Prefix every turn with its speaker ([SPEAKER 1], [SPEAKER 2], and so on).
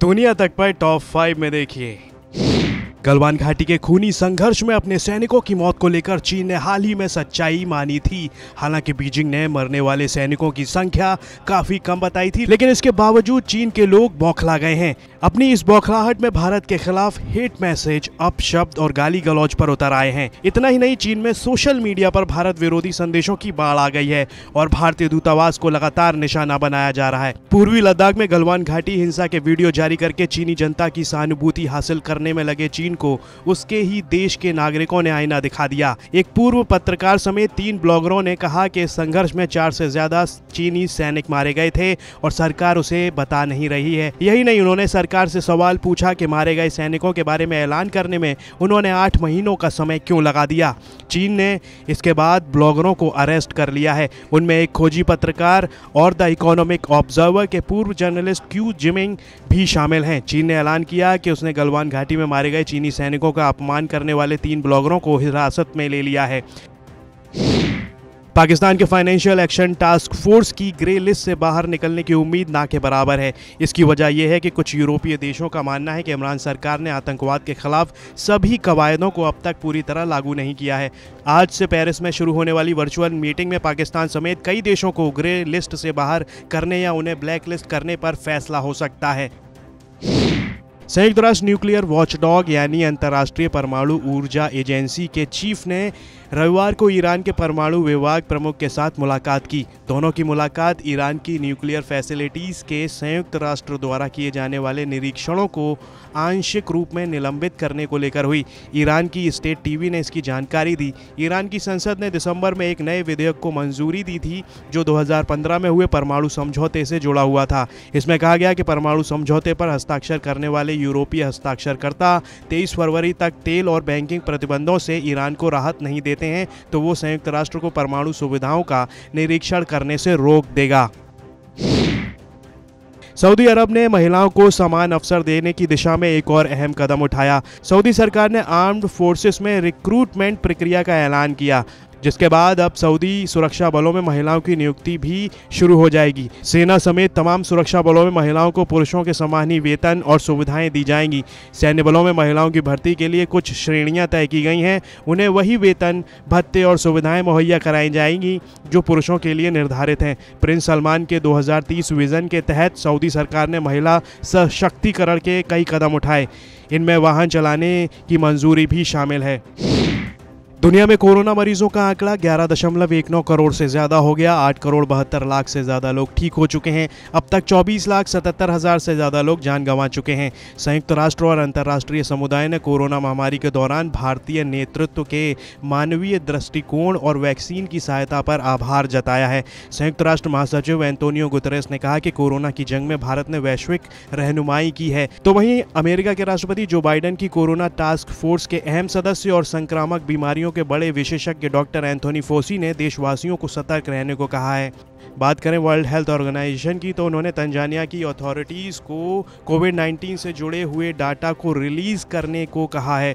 [SPEAKER 1] दुनिया तक पर टॉप 5 में देखिए। गलवान घाटी के खूनी संघर्ष में अपने सैनिकों की मौत को लेकर चीन ने हाल ही में सच्चाई मानी थी। हालांकि बीजिंग ने मरने वाले सैनिकों की संख्या काफी कम बताई थी, लेकिन इसके बावजूद चीन के लोग बौखला गए हैं। अपनी इस बौखलाहट में भारत के खिलाफ हेट मैसेज, अपशब्द और गाली गलौज पर उतर आए हैं। इतना ही नहीं, चीन में सोशल मीडिया पर भारत विरोधी संदेशों की बाढ़ आ गई है और भारतीय दूतावास को लगातार निशाना बनाया जा रहा है। पूर्वी लद्दाख में गलवान घाटी हिंसा के वीडियो जारी करके चीनी जनता की सहानुभूति हासिल करने में लगे चीन को उसके ही देश के नागरिकों ने आईना दिखा दिया। एक पूर्व पत्रकार समेत 3 ब्लॉगरों ने कहा कि इस संघर्ष में 4 से ज्यादा चीनी सैनिक मारे गए थे और सरकार उसे बता नहीं रही है। यही नहीं, उन्होंने सरकार से सवाल पूछा कि मारे गए सैनिकों के बारे में ऐलान करने में उन्होंने 8 महीनों का समय क्यों लगा दिया। चीन ने इसके बाद ब्लॉगरों को अरेस्ट कर लिया है। उनमें एक खोजी पत्रकार और द इकोनॉमिक ऑब्जर्वर के पूर्व जर्नलिस्ट क्यू जिमिंग भी शामिल हैं। चीन ने ऐलान किया कि उसने गलवान घाटी में मारे गए चीनी सैनिकों का अपमान करने वाले 3 ब्लॉगरों को हिरासत में ले लिया है। पाकिस्तान के फाइनेंशियल एक्शन टास्क फोर्स की ग्रे लिस्ट से बाहर निकलने की उम्मीद ना के बराबर है। इसकी वजह यह है कि कुछ यूरोपीय देशों का मानना है कि इमरान सरकार ने आतंकवाद के खिलाफ सभी कवायदों को अब तक पूरी तरह लागू नहीं किया है। आज से पेरिस में शुरू होने वाली वर्चुअल मीटिंग में पाकिस्तान समेत कई देशों को ग्रे लिस्ट से बाहर करने या उन्हें ब्लैक लिस्ट करने पर फैसला हो सकता है। संयुक्त राष्ट्र न्यूक्लियर वॉचडॉग यानी अंतर्राष्ट्रीय परमाणु ऊर्जा एजेंसी के चीफ ने रविवार को ईरान के परमाणु विभाग प्रमुख के साथ मुलाकात की। दोनों की मुलाकात ईरान की न्यूक्लियर फैसिलिटीज के संयुक्त राष्ट्र द्वारा किए जाने वाले निरीक्षणों को आंशिक रूप में निलंबित करने को लेकर हुई। ईरान की स्टेट टीवी ने इसकी जानकारी दी। ईरान की संसद ने दिसंबर में एक नए विधेयक को मंजूरी दी थी जो 2015 में हुए परमाणु समझौते से जुड़ा हुआ था। इसमें कहा गया कि परमाणु समझौते पर हस्ताक्षर करने वाले यूरोपीय हस्ताक्षरकर्ता 23 फरवरी तक तेल और बैंकिंग प्रतिबंधों से ईरान को राहत नहीं देते हैं तो वो संयुक्त राष्ट्र को परमाणु सुविधाओं का निरीक्षण करने से रोक देगा। सऊदी अरब ने महिलाओं को समान अवसर देने की दिशा में एक और अहम कदम उठाया। सऊदी सरकार ने आर्म्ड फोर्सेस में रिक्रूटमेंट प्रक्रिया का ऐलान किया, जिसके बाद अब सऊदी सुरक्षा बलों में महिलाओं की नियुक्ति भी शुरू हो जाएगी। सेना समेत तमाम सुरक्षा बलों में महिलाओं को पुरुषों के समान ही वेतन और सुविधाएं दी जाएंगी। सैन्य बलों में महिलाओं की भर्ती के लिए कुछ श्रेणियां तय की गई हैं। उन्हें वही वेतन, भत्ते और सुविधाएं मुहैया कराई जाएंगी जो पुरुषों के लिए निर्धारित हैं। प्रिंस सलमान के 2030 विजन के तहत सऊदी सरकार ने महिला सशक्तिकरण के कई कदम उठाए। इनमें वाहन चलाने की मंजूरी भी शामिल है। दुनिया में कोरोना मरीजों का आंकड़ा 11.19 करोड़ से ज्यादा हो गया। 8 करोड़ 72 लाख से ज्यादा लोग ठीक हो चुके हैं। अब तक 24,77,000 से ज्यादा लोग जान गंवा चुके हैं। संयुक्त राष्ट्र और अंतर्राष्ट्रीय समुदाय ने कोरोना महामारी के दौरान भारतीय नेतृत्व के मानवीय दृष्टिकोण और वैक्सीन की सहायता पर आभार जताया है। संयुक्त राष्ट्र महासचिव एंटोनियो गुतेरेस ने कहा कि कोरोना की जंग में भारत ने वैश्विक रहनुमाई की है। तो वहीं अमेरिका के राष्ट्रपति जो बाइडेन की कोरोना टास्क फोर्स के अहम सदस्य और संक्रामक बीमारियों के बड़े विशेषज्ञ डॉक्टर एंथोनी फोसी ने देशवासियों को सतर्क रहने को कहा है। बात करें वर्ल्ड हेल्थ ऑर्गेनाइजेशन की तो उन्होंने तंजानिया की अथॉरिटीज को कोविड-19 से जुड़े हुए डाटा को रिलीज करने को कहा है।